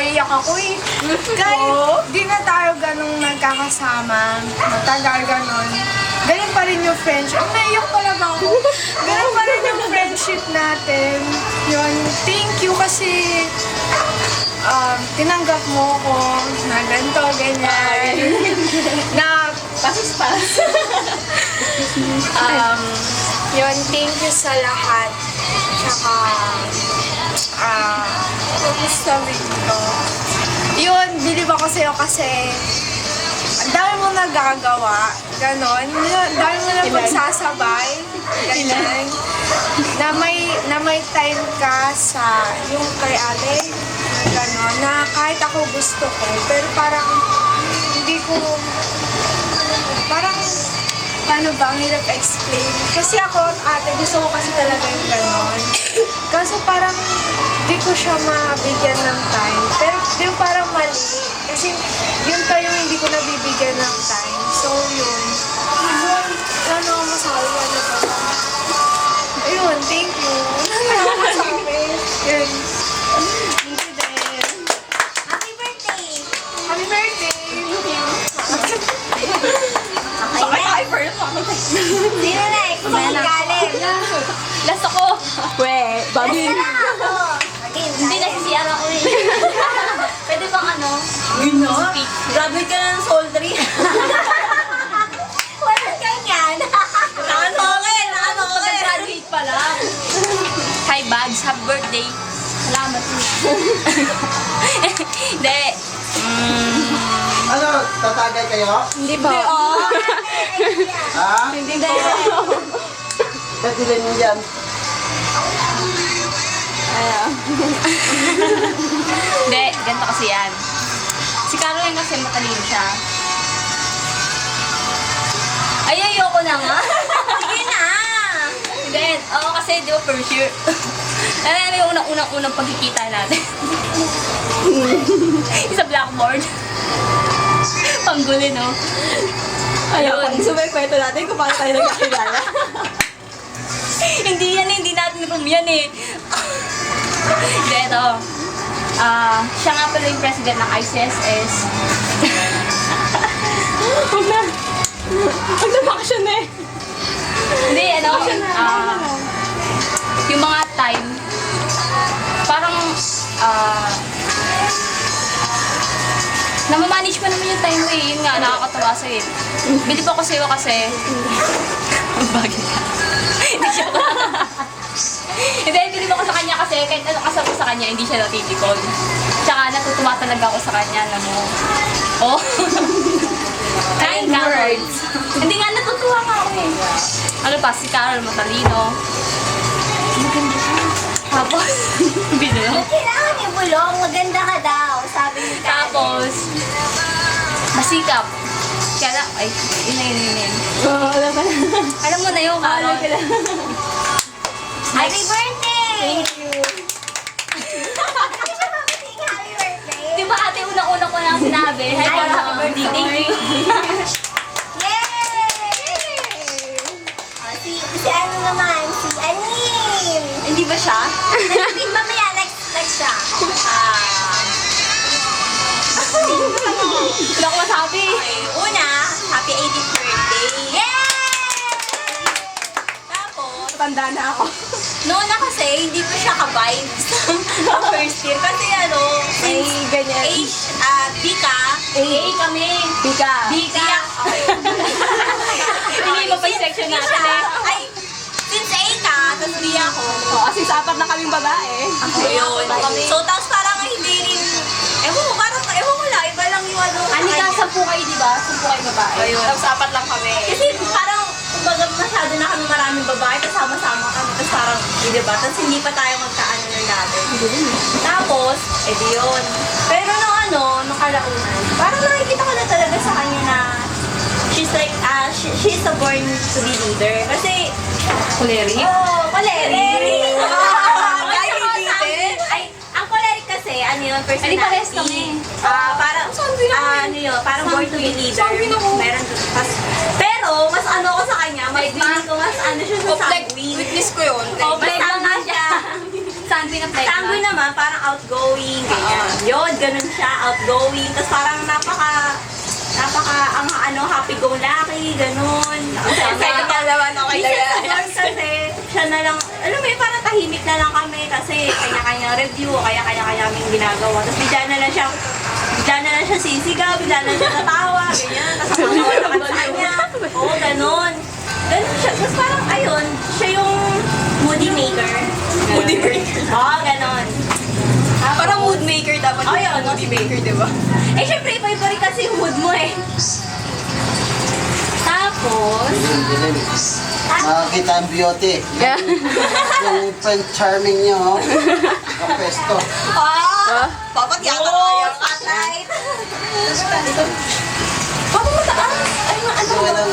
naiyak ako eh. Kahit di na tayo ganong nagkakasama, matagal ganon. Ganun pa rin yung friendship. Naiyak talaga ako. Ganun pa rin yung friendship natin. Yun, thank you kasi tinanggap mo ko na ganito, ganyan. Na pasus-pas. Yun, thank you sa lahat. Tsaka, ano sabihin ko? Yun, bilib ako sa'yo kasi ang dami mo nagagawa, ganon. Ang dami mo na pagsasabay, ganyan. Na may time ka sa yung kay ate, ganon, na kahit ako gusto ko, pero parang hindi ko, parang paano ba, ang hirap explain. Kasi ako, ate, gusto ko kasi talaga yung ganon. Kaso parang di ko siya mabigyan ng time. Pero yung parang mali. Kasi yun pa yung hindi ko nabibigyan ng time. So yun. Ano ako masabi? Ano ba? Ayun, thank you. Ano ako masabi? Yun. Thank you din. Happy birthday! Happy birthday! Okay na. Sino next? Galing. Last ako. We, babi. Basta na ako. Okay, Hindi na si CR ako eh. Pwede bang ano? Gino? Speak. Graduate ka na ng Soldry. Wala ganyan. Nakanokin. Pag-graduate pa lang. Hi, Bags. Happy birthday. Salamat. Hindi. Ano, tatagay kayo? Hindi ba? Ha? Hindi ba? Pagdilan mo yan. Hindi, ganito kasi yan. Si Caroline kasi matalino siya. Ay, ayoko na nga. Sige na. Hindi, oo kasi di ba for sure. Ano yung unang-unang pagkikita natin? Sa blackboard. Pangguli, no? Ayun. So may kwento natin kung paano tayo nagkakilala. Hindi yan eh, hindi natin room yan eh. Hindi, ito. Siya nga pala yung president ng ICSS. Huwag na. Huwag na action eh. Hindi, ano, yung mga time, parang, namamanage mo naman yung time mo eh. Yun nga, nakakatawa sa'yo. Bilib ako sa'yo kasi, ang bagay ka. Hindi siya ko. Hindi, bilib ako sa kanya kasi kahit anong kasama sa kanya, hindi siya natitikon. Tsaka natutuwa talaga ako sa kanya na mo. Oh. Kind words. Hindi nga, natutuwa nga ako eh. Ano pa, si Carol matalino. Maganda ka. Tapos, bino. Kailangan ibulong. Maganda ka daw. Sabi ni Karen. Tapos, masikap. Kaya, ay, yun. Wala pa na. Alam mo na yung Carol. Happy birthday! Thank you. Happy birthday! Di ba ate, unang-una ko lang sinabi? Hi, Carol, happy birthday. Thank you. Yay! Si ano naman? Si Anim! Hindi ba siya? Nag-speak mamaya. Next siya. Wala ko masabi. Okay, una, happy 18th birthday! Yay! Tapos, Tanda na ako. noon na kasi, hindi ko siya ka-vibes ng first year. Kasi ano, May ganyan. Bika, Hey, kami. Bika. Bika. Hindi mo pa yung section natin eh. Ay, since A ka, tapos B ako. Oh, kasi sa apat na kaming babae. Ayun. So, tapos parang hindi rin, ewan ko lang, iba lang yung ano. Anika, 10 kayo, di ba? 10 kayo babae. Ayun. Tapos apat lang kami. Kasi parang, kumbaga masyado na kami maraming babae, kasama-sama kami, tapos parang, diba? Tapos hindi pa tayo magkaano ng dati. Tapos, edi yun. Pero nung kalaunan, parang nakikita ko na talaga sa kanya na she's like, she's a born to be leader. Kasi, Kuleri? Koleri! Ay, hindi din. Ay, ang choleric kasi, ano yun, personality. Ay, parehas kami. Parang, ano yun, parang born to be leader. Meron to. Pero, mas ano ko sa kanya, mas feeling ko mas ano siya sa sanguine. Witness ko yun. Mas Plague lang tama nga siya. siya. Sanguine na plague Sanguine na. naman, parang outgoing, ganyan. Yun, ganun siya, outgoing. Tapos parang happy-go-lucky, ganun. Excited ka naman, okay lang yan. Minsan kasi, siya na lang, alam mo yun, parang tahimik na lang kami kasi kanya-kanya review, kaya kanya-kanya kaming ginagawa. Tapos bigla na lang siya sisigaw, bigla na lang siya tatawa, ganyan. Tapos nakakawa naman sa kanya. Oo, ganun. Ganun siya. Tapos parang, ayun, siya yung moody maker. Moody maker. Oo, ganun. Parang mood maker dapat Oh, yung yun. moody maker, di ba? Eh, syempre, iba-iba rin kasi yung mood mo eh. Tapos, Dilim. Makakita ang beauty. Yung friend charming niyo, kapesto. Dapat yata oh, kaya. spotlight. Papa, mataas. Ay, ano Okay lang.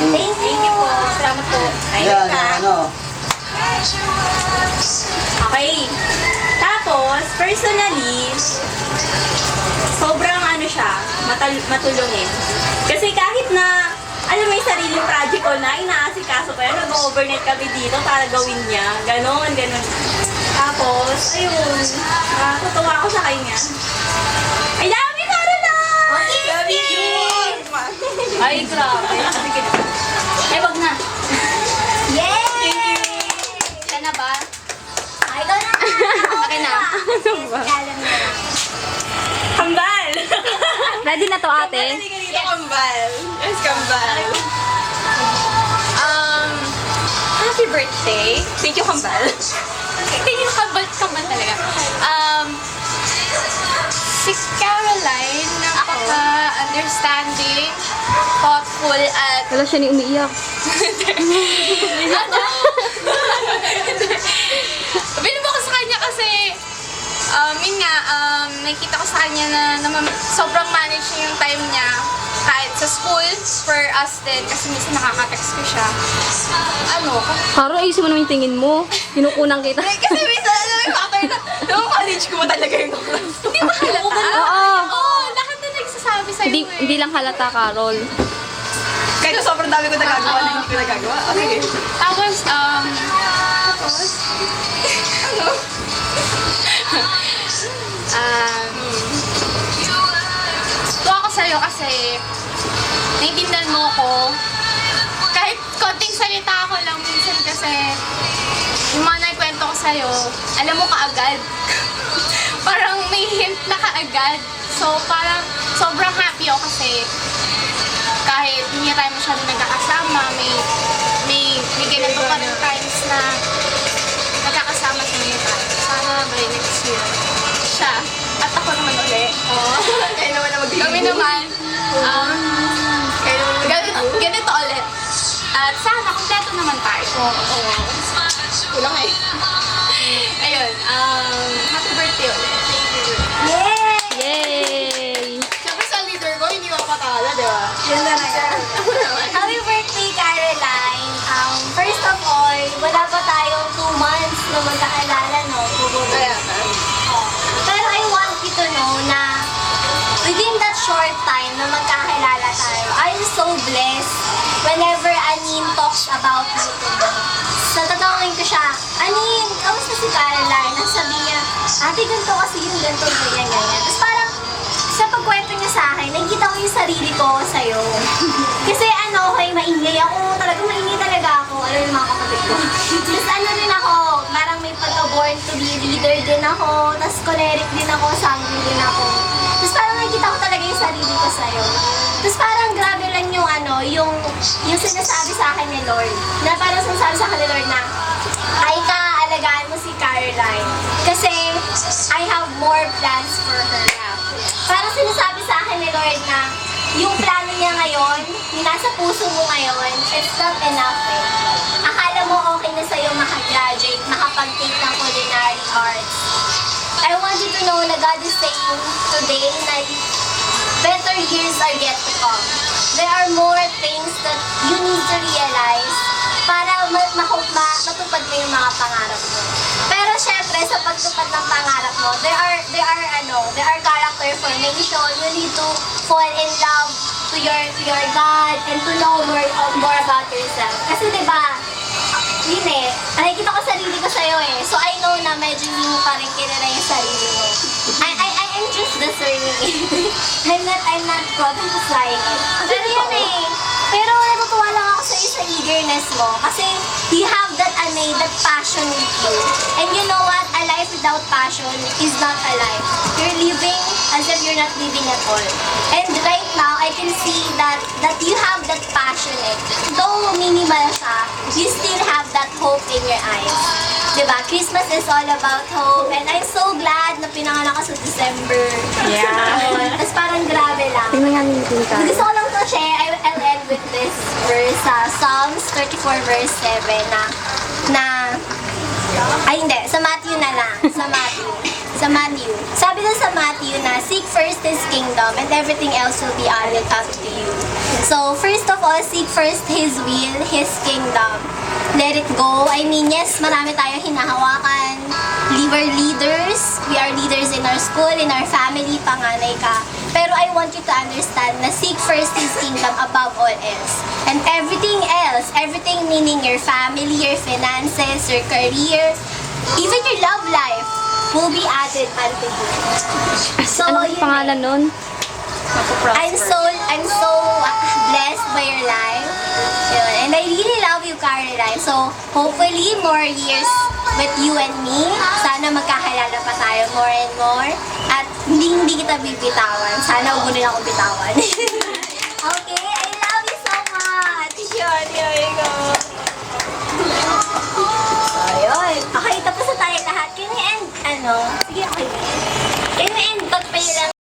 Thank you po. Salamat po. Yan, ano. Okay. Tapos, personally, sobrang ano siya, matulungin. Kasi kahit na, alam mo yung sariling project ko na, inaasikaso ko yan, nag-overnight kami dito para gawin niya. Ganon. Tapos, ayun, natutuwa ako sa kanya. Ay, dami ka rin na! Ay, grabe. Sige na. Ay, wag na. Yay! Siya na ba? Ay, ikaw na! Akin na. Kambal! Ready na to, ate? Halika dito, kambal. Yes, kambal. Happy birthday. Thank you, kambal. Thank you, kambal talaga. Si Caroline, napaka-understanding, thoughtful, at Wala siya ni umiiyak. ano? Binubo ko sa kanya kasi, yun nga, nakikita ko sa kanya na sobrang manage niya yung time niya. Kahit sa school, for us din, kasi minsan nakaka-text ko siya. Karo, ayusin mo naman yung tingin mo. Kinukunan kita. Kasi minsan, alam mo yung factor na, nung college ko mo talaga yung Hindi ba halata? Oo. Oo, lahat na nagsasabi sa'yo Hindi lang halata, Carol. Kahit na sobrang dami ko nagagawa na hindi ko nagagawa. Okay. Tapos, tuwa ako sa'yo kasi naiintindihan mo ko. Kahit konting salita ako lang minsan kasi yung mga naikwento ko sa'yo, alam mo kaagad. Parang may hint na kaagad. So, parang sobrang happy ako kasi kahit hindi tayo masyadong nagkakasama, may ganito pa rin times na nagkakasama sa mga tayo. Sana by next year. Siya. At ako naman ulit. Kaya naman na magbibigay. Kami naman. Ganito ulit. At sana kompleto naman tayo. Kulang eh. Ayun. Happy birthday ulit. Yay! Yay! Siyempre sa leader ko, hindi ako patala, di ba? Yun na Happy birthday, Caroline. First of all, wala pa tayong 2 months na magkakilala, no? Kaya, Pero I want you to know na within that short time na magkakilala tayo, I'm so blessed whenever Anin talks about you to me. So, tatawagin ko siya, Anin, kamusta si Caroline? Ang sabi niya, ate, ganito kasi yung ganito, ganyan. Tapos parang, sa pagkwento niya sa akin, nakikita ko yung sarili ko sa'yo. Kasi okay, maingay ako. Maingay talaga ako. Alam yung mga kapatid ko. Tapos din ako, parang may pagka-born to be leader din ako. Tapos choleric din ako, sanguine din ako. Tapos parang nakikita ko talaga yung sarili ko sa'yo. Tapos parang grabe lang yung sinasabi sa akin ni Lord. Na parang sinasabi sa akin ni Lord na, ay ka, alagaan mo si Caroline. Kasi I have more plans for her now. Parang sinasabi sa akin ni Lord na yung plano niya ngayon, yung nasa puso mo ngayon, it's not enough eh. Akala mo okay na sa'yo makagraduate, makapag-take ng culinary arts. I want you to know na God is saying today na better years are yet to come. There are more things that you need to realize para matupad mo yung mga pangarap mo. Pero syempre, sa pagtupad ng pangarap mo, there are character formation. You need to fall in love to your God and to know more about yourself. Kasi diba, yun nakikita ko sarili ko eh. So I know na medyo hindi mo pa rin kilala yung sarili mo. I'm just discerning it. I'm not prophesying it. Pero yun eh. Pero natutuwa lang ako sa eagerness mo. Kasi you have that that passion with you. And you know what? A life without passion is not a life. You're living as if you're not living at all. And right now, I can see that you have that passion eh. Though minimal siya, you still have that hope in your eyes. Diba? Christmas is all about hope. And I'm so glad na pinanganak ka sa December. Yeah. Tapos parang grabe lang. Tingnan nga yung tayo. Gusto ko lang to share, I'll end with this verse sa Psalms 34 verse 7 ay hindi, sa Matthew na lang. Sa Matthew. Sabi doon sa Matthew na, seek first His kingdom and everything else will be added up to you. So, first of all, seek first His will, His kingdom. Let it go. I mean, yes, marami tayong hinahawakan. We are leaders. We are leaders in our school, in our family, panganay ka. Pero I want you to understand na seek first His kingdom above all else. And everything else, everything meaning your family, your finances, your career, even your love life, will be added unto you. So, Anong yun pangalan eh. nun? I'm so blessed by your life. Yun. And I really love you, Caroline. So, hopefully, more years with you and me. Sana magkahalala pa tayo more and more. At hindi kita bibitawan. Sana huwag mo rin ako bitawan. Okay,